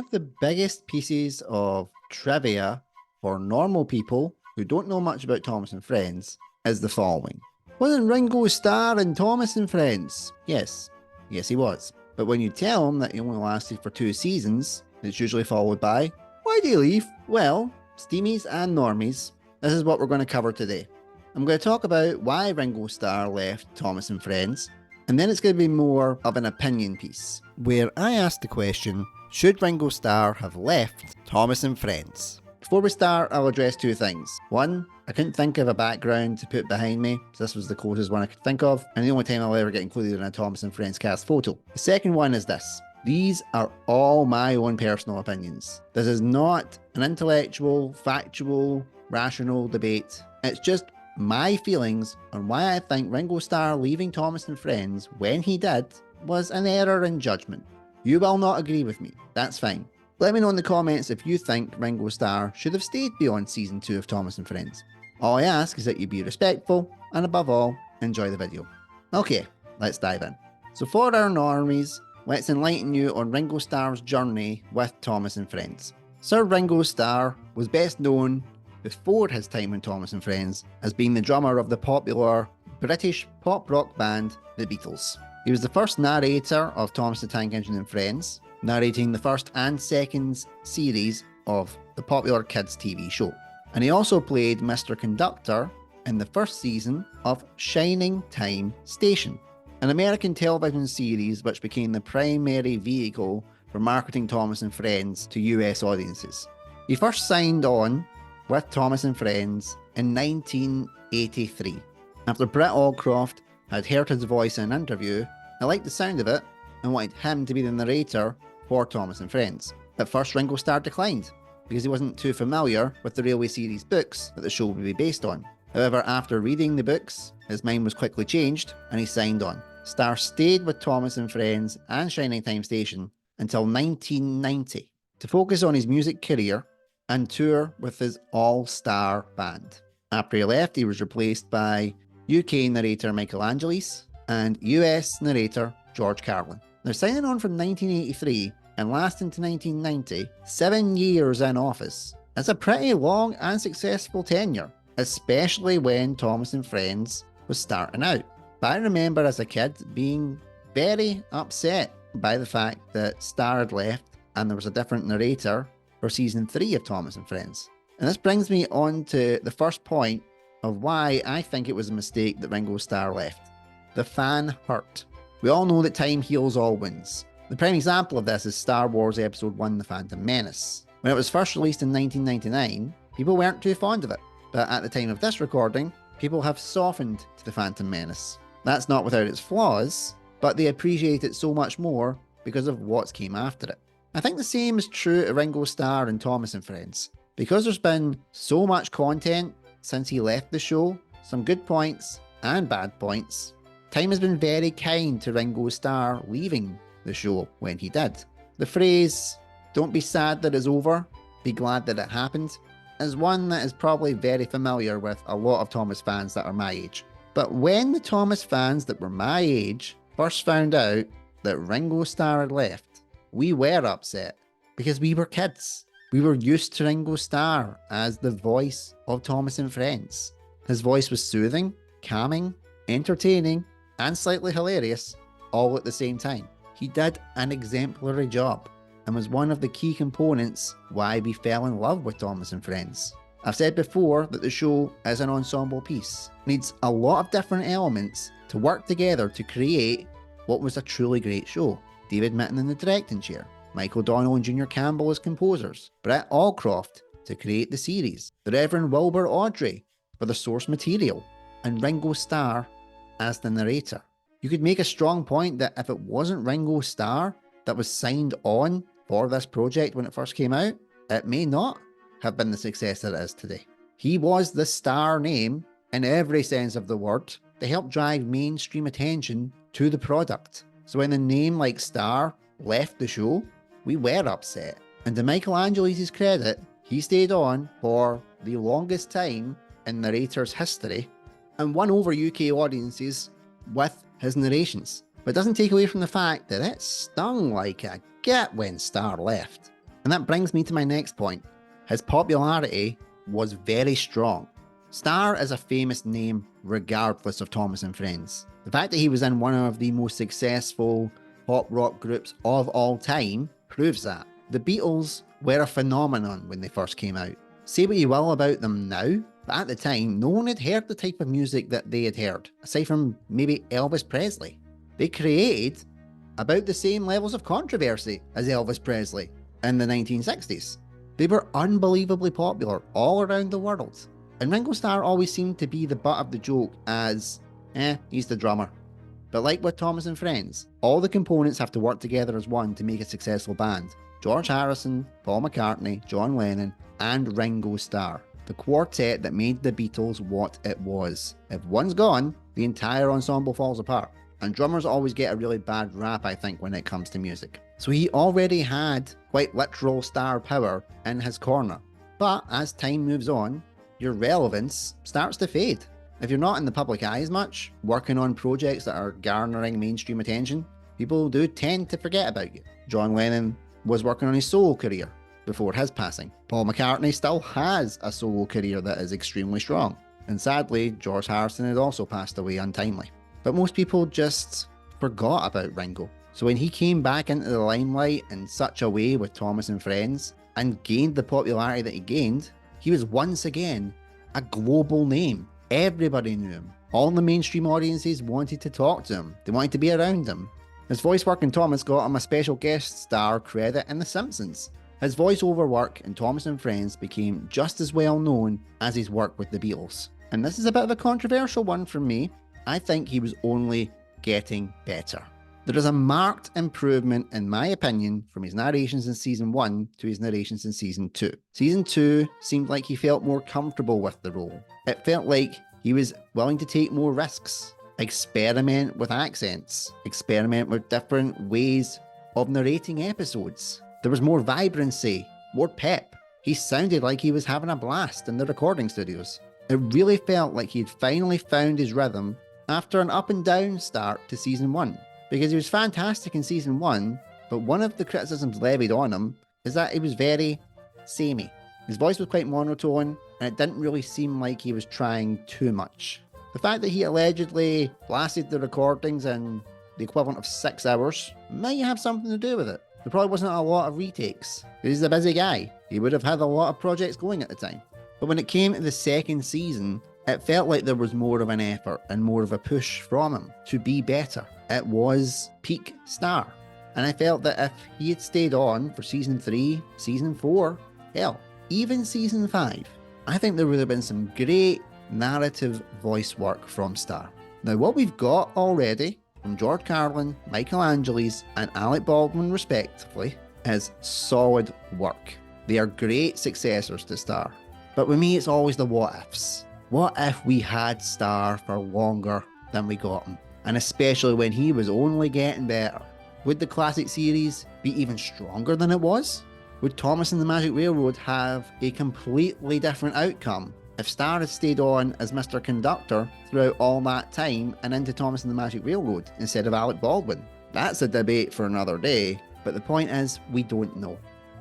of the biggest pieces of trivia for normal people who don't know much about Thomas and Friends is the following. Wasn't Ringo Starr in Thomas and Friends? Yes. Yes, he was. But when you tell him that he only lasted for 2 seasons, it's usually followed by, why did he leave? Well, steamies and normies, this is what we're going to cover today. I'm going to talk about why Ringo Starr left Thomas and Friends, and then it's going to be more of an opinion piece, where I ask the question, should Ringo Starr have left Thomas and Friends? Before we start, I'll address 2 things. One, I couldn't think of a background to put behind me, so this was the closest one I could think of, and the only time I'll ever get included in a Thomas and Friends cast photo. The second one is this. These are all my own personal opinions. This is not an intellectual, factual, rational debate. It's just my feelings on why I think Ringo Starr leaving Thomas and Friends when he did was an error in judgment. You will not agree with me. That's fine. Let me know in the comments if you think Ringo Starr should have stayed beyond season 2 of Thomas and Friends. All I ask is that you be respectful and above all, enjoy the video. Okay, let's dive in. So for our normies, let's enlighten you on Ringo Starr's journey with Thomas and Friends. Sir Ringo Starr was best known before his time in Thomas and Friends as being the drummer of the popular British pop rock band The Beatles. He was the first narrator of Thomas the Tank Engine and Friends, narrating the first and second series of the popular kids TV show. And he also played Mr. Conductor in the first season of Shining Time Station, an American television series which became the primary vehicle for marketing Thomas and Friends to US audiences. He first signed on with Thomas and Friends in 1983. After Britt Allcroft had heard his voice in an interview, I liked the sound of it and wanted him to be the narrator for Thomas and Friends. At first, Ringo Starr declined because he wasn't too familiar with the Railway series books that the show would be based on. However, after reading the books, his mind was quickly changed and he signed on. Starr stayed with Thomas and Friends and Shining Time Station until 1990 to focus on his music career and tour with his all-star band. After he left, he was replaced by UK narrator Michael Angelis and US narrator George Carlin. Now, signing on from 1983 and lasting to 1990, 7 years in office, is a pretty long and successful tenure, especially when Thomas and Friends was starting out. But I remember as a kid being very upset by the fact that Starr had left and there was a different narrator for season 3 of Thomas and Friends. And this brings me on to the first point of why I think it was a mistake that Ringo Starr left. The fan hurt. We all know that time heals all wounds. The prime example of this is Star Wars Episode 1 The Phantom Menace. When it was first released in 1999, people weren't too fond of it. But at the time of this recording, people have softened to The Phantom Menace. That's not without its flaws, but they appreciate it so much more because of what came after it. I think the same is true of Ringo Starr and Thomas and Friends. Because there's been so much content since he left the show, some good points and bad points, time has been very kind to Ringo Starr leaving the show when he did. The phrase, "don't be sad that it's over, be glad that it happened," is one that is probably very familiar with a lot of Thomas fans that are my age. But when the Thomas fans that were my age first found out that Ringo Starr had left, we were upset because we were kids. We were used to Ringo Starr as the voice of Thomas and Friends. His voice was soothing, calming, entertaining, and slightly hilarious, all at the same time. He did an exemplary job and was one of the key components why we fell in love with Thomas and Friends. I've said before that the show is an ensemble piece. It needs a lot of different elements to work together to create what was a truly great show. David Mitton in the directing chair, Michael Donnell and Junior Campbell as composers, Britt Allcroft to create the series, the Reverend Wilbur Audrey for the source material, and Ringo Starr as the narrator. You could make a strong point that if it wasn't Ringo Starr that was signed on for this project when it first came out, it may not have been the success that it is today. He was the star name in every sense of the word to help drive mainstream attention to the product. So when a name like Starr left the show, we were upset. And to Michael Angelis' credit, he stayed on for the longest time in Narrators history and won over UK audiences with his narrations. But it doesn't take away from the fact that it stung like a git when Starr left. And that brings me to my next point. His popularity was very strong. Starr is a famous name regardless of Thomas and Friends. The fact that he was in one of the most successful pop rock groups of all time proves that. The Beatles were a phenomenon when they first came out. Say what you will about them now, but at the time, no one had heard the type of music that they had heard, aside from maybe Elvis Presley. They created about the same levels of controversy as Elvis Presley in the 1960s. They were unbelievably popular all around the world. And Ringo Starr always seemed to be the butt of the joke as, he's the drummer. But like with Thomas and Friends, all the components have to work together as one to make a successful band. George Harrison, Paul McCartney, John Lennon, and Ringo Starr. The quartet that made the Beatles what it was. If one's gone, the entire ensemble falls apart. And drummers always get a really bad rap, I think, when it comes to music. So he already had quite literal star power in his corner. But as time moves on, your relevance starts to fade. If you're not in the public eye as much, working on projects that are garnering mainstream attention, people do tend to forget about you. John Lennon was working on his solo career before his passing. Paul McCartney still has a solo career that is extremely strong. And sadly, George Harrison had also passed away untimely. But most people just forgot about Ringo. So when he came back into the limelight in such a way with Thomas and Friends and gained the popularity that he gained, he was once again a global name. Everybody knew him. All the mainstream audiences wanted to talk to him. They wanted to be around him. His voice work in Thomas got him a special guest star credit in The Simpsons. His voiceover work in Thomas and Friends became just as well known as his work with the Beatles. And this is a bit of a controversial one from me. I think he was only getting better. There is a marked improvement, in my opinion, from his narrations in season 1 to his narrations in season 2. Season 2 seemed like he felt more comfortable with the role. It felt like he was willing to take more risks, experiment with accents, experiment with different ways of narrating episodes. There was more vibrancy, more pep. He sounded like he was having a blast in the recording studios. It really felt like he'd finally found his rhythm after an up and down start to season 1. Because he was fantastic in season 1, but one of the criticisms levied on him is that he was very samey. His voice was quite monotone, and it didn't really seem like he was trying too much. The fact that he allegedly blasted the recordings in the equivalent of 6 hours might have something to do with it. There probably wasn't a lot of retakes, because he's a busy guy. He would have had a lot of projects going at the time. But when it came to the second season, it felt like there was more of an effort and more of a push from him to be better. It was peak Starr. And I felt that if he had stayed on for season 3, season 4, hell, even season 5, I think there would have been some great narrative voice work from Starr. Now, what we've got already from George Carlin, Michael Angelis, and Alec Baldwin, respectively, is solid work. They are great successors to Starr. But with me, it's always the what ifs. What if we had Starr for longer than we got him? And especially when he was only getting better. Would the classic series be even stronger than it was? Would Thomas and the Magic Railroad have a completely different outcome if Starr had stayed on as Mr. Conductor throughout all that time and into Thomas and the Magic Railroad instead of Alec Baldwin? That's a debate for another day, but the point is, we don't know.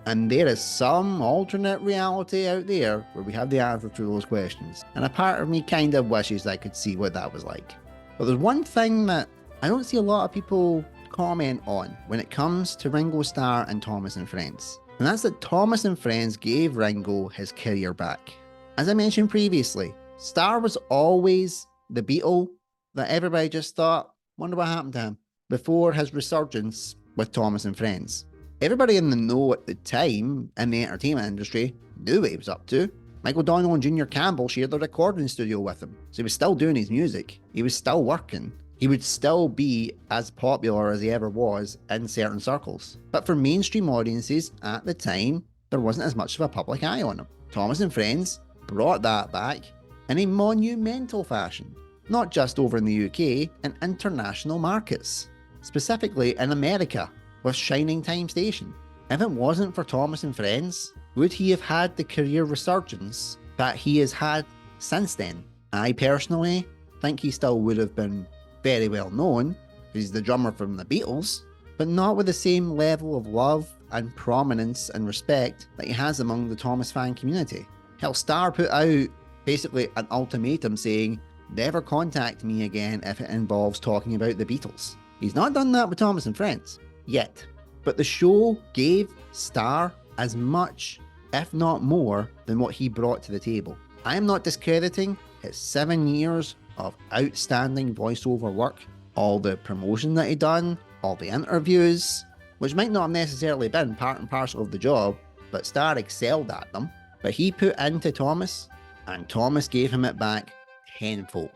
And there is some alternate reality out there where we have the answer to those questions. And a part of me kind of wishes I could see what that was like. But there's one thing that I don't see a lot of people comment on when it comes to Ringo Starr and Thomas and Friends. And that's that Thomas and Friends gave Ringo his career back. As I mentioned previously, Starr was always the Beatle that everybody just thought, wonder what happened to him, before his resurgence with Thomas and Friends. Everybody in the know at the time in the entertainment industry knew what he was up to. Michael Donnell and Junior Campbell shared the recording studio with him, so he was still doing his music. He was still working. He would still be as popular as he ever was in certain circles. But for mainstream audiences at the time, there wasn't as much of a public eye on him. Thomas and Friends brought that back in a monumental fashion, not just over in the UK, in international markets, specifically in America with Shining Time Station. If it wasn't for Thomas and Friends, would he have had the career resurgence that he has had since then? I personally think he still would have been very well known, because he's the drummer from the Beatles, but not with the same level of love and prominence and respect that he has among the Thomas fan community. Hell, Starr put out basically an ultimatum saying, never contact me again if it involves talking about the Beatles. He's not done that with Thomas and Friends, yet. But the show gave Starr as much, if not more, than what he brought to the table. I am not discrediting his 7 years of outstanding voiceover work, all the promotion that he done, all the interviews, which might not have necessarily been part and parcel of the job, but Starr excelled at them. But he put into Thomas, and Thomas gave him it back tenfold.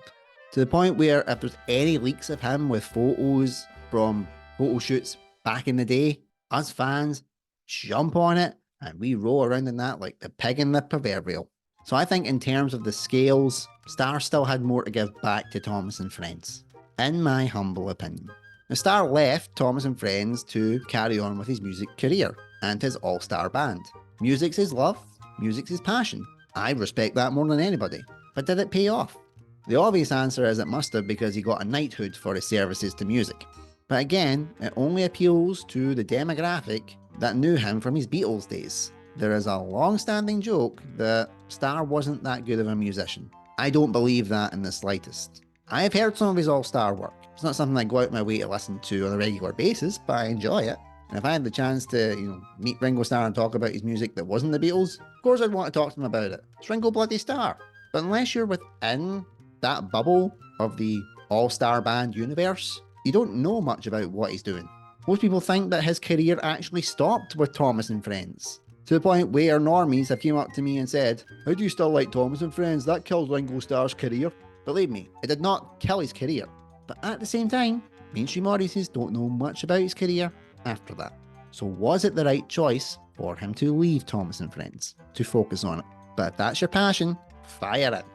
To the point where if there's any leaks of him with photos from photo shoots back in the day, us fans jump on it and we roll around in that like the pig in the proverbial. So I think in terms of the scales, Starr still had more to give back to Thomas and Friends, in my humble opinion. Now, Starr left Thomas and Friends to carry on with his music career and his all-star band. Music's his love, music's his passion. I respect that more than anybody. But did it pay off? The obvious answer is it must have, because he got a knighthood for his services to music. But again, it only appeals to the demographic that knew him from his Beatles days. There is a long-standing joke that Starr wasn't that good of a musician. I don't believe that in the slightest. I have heard some of his all-star work. It's not something I go out of my way to listen to on a regular basis, but I enjoy it. And if I had the chance to, meet Ringo Starr and talk about his music that wasn't the Beatles, of course I'd want to talk to him about it. It's Ringo bloody Starr. But unless you're within that bubble of the all-star band universe, you don't know much about what he's doing. Most people think that his career actually stopped with Thomas and Friends, to the point where normies have came up to me and said, how do you still like Thomas and Friends? That killed Ringo Starr's career. Believe me, it did not kill his career. But at the same time, mainstream audiences don't know much about his career after that. So was it the right choice for him to leave Thomas and Friends, to focus on it? But if that's your passion, fire it.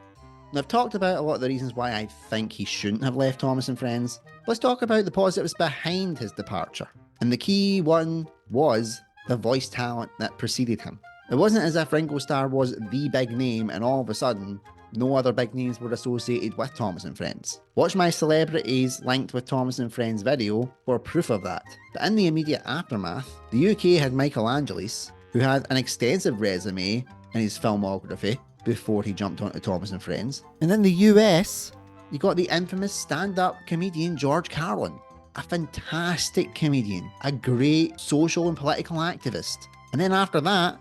Now, I've talked about a lot of the reasons why I think he shouldn't have left Thomas and Friends. Let's talk about the positives behind his departure. And the key one was the voice talent that preceded him. It wasn't as if Ringo Starr was the big name and all of a sudden no other big names were associated with Thomas and Friends. Watch my celebrities linked with Thomas and Friends video for proof of that. But in the immediate aftermath, the UK had Michael Angelis, who had an extensive resume in his filmography before he jumped onto Thomas and Friends. And in the US, you got the infamous stand-up comedian George Carlin, a fantastic comedian, a great social and political activist. And then after that,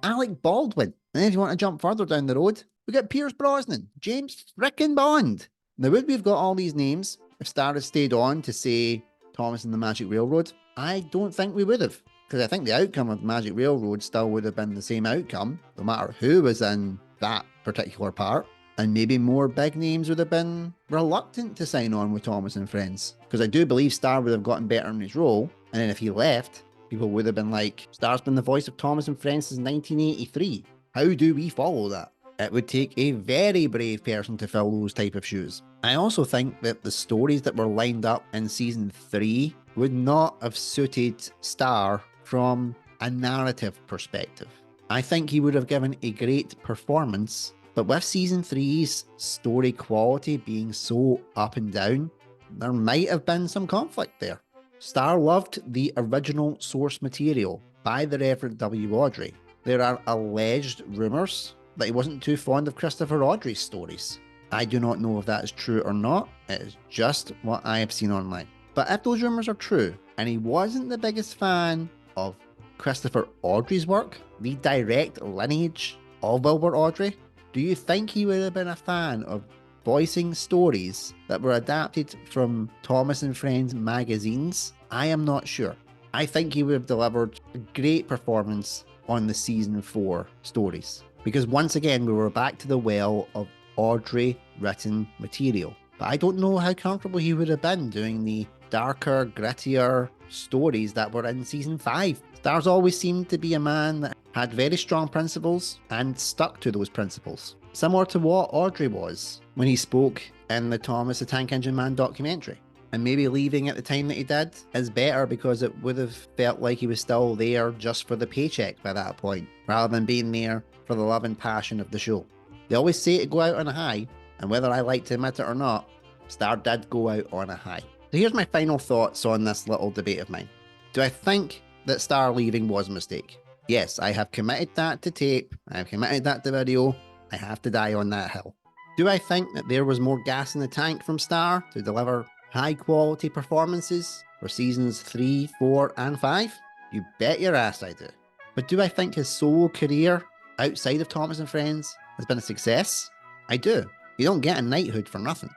Alec Baldwin. And then if you want to jump further down the road, we got Pierce Brosnan, James frickin' Bond. Now, would we have got all these names if Starr had stayed on to say Thomas and the Magic Railroad? I don't think we would have, because I think the outcome of Magic Railroad still would have been the same outcome, no matter who was in that particular part. And maybe more big names would have been reluctant to sign on with Thomas and Friends, because I do believe Starr would have gotten better in his role. And then if he left, people would have been like, Starr's been the voice of Thomas and Friends since 1983. How do we follow that? It would take a very brave person to fill those type of shoes. I also think that the stories that were lined up in season 3 would not have suited Starr from a narrative perspective. I think he would have given a great performance, but with season 3's story quality being so up and down, there might have been some conflict there. Starr loved the original source material by the Reverend W. Awdry. There are alleged rumours that he wasn't too fond of Christopher Awdry's stories. I do not know if that is true or not. It is just what I have seen online. But if those rumours are true, and he wasn't the biggest fan of Christopher Awdry's work, the direct lineage of Wilbur Awdry, do you think he would have been a fan of voicing stories that were adapted from Thomas and Friends magazines? I am not sure. I think he would have delivered a great performance on the season 4 stories. Because once again, we were back to the well of Awdry written material. But I don't know how comfortable he would have been doing the darker, grittier stories that were in season 5. Starr's always seemed to be a man that had very strong principles and stuck to those principles. Similar to what Awdry was when he spoke in the Thomas the Tank Engine Man documentary. And maybe leaving at the time that he did is better, because it would have felt like he was still there just for the paycheck by that point, rather than being there for the love and passion of the show. They always say to go out on a high, and whether I like to admit it or not, Starr did go out on a high. So here's my final thoughts on this little debate of mine. Do I think that Starr leaving was a mistake? Yes, I have committed that to tape. I have committed that to video. I have to die on that hill. Do I think that there was more gas in the tank from Starr to deliver high quality performances for seasons 3, 4, and 5? You bet your ass I do. But do I think his solo career outside of Thomas and Friends has been a success? I do. You don't get a knighthood for nothing.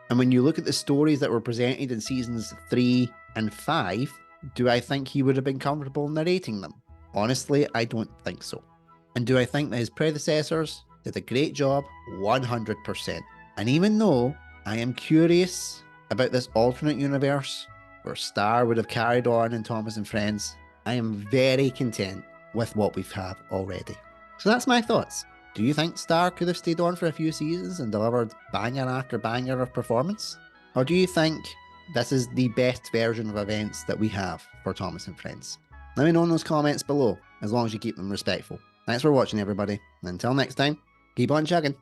And when you look at the stories that were presented in seasons 3 and 5, do I think he would have been comfortable narrating them? Honestly, I don't think so. And do I think that his predecessors did a great job? 100%. And even though I am curious about this alternate universe where Starr would have carried on in Thomas and Friends, I am very content with what we've had already. So that's my thoughts. Do you think Starr could have stayed on for a few seasons and delivered banger after banger of performance? Or do you think this is the best version of events that we have for Thomas and Friends? Let me know in those comments below, as long as you keep them respectful. Thanks for watching, everybody. And until next time, keep on chugging.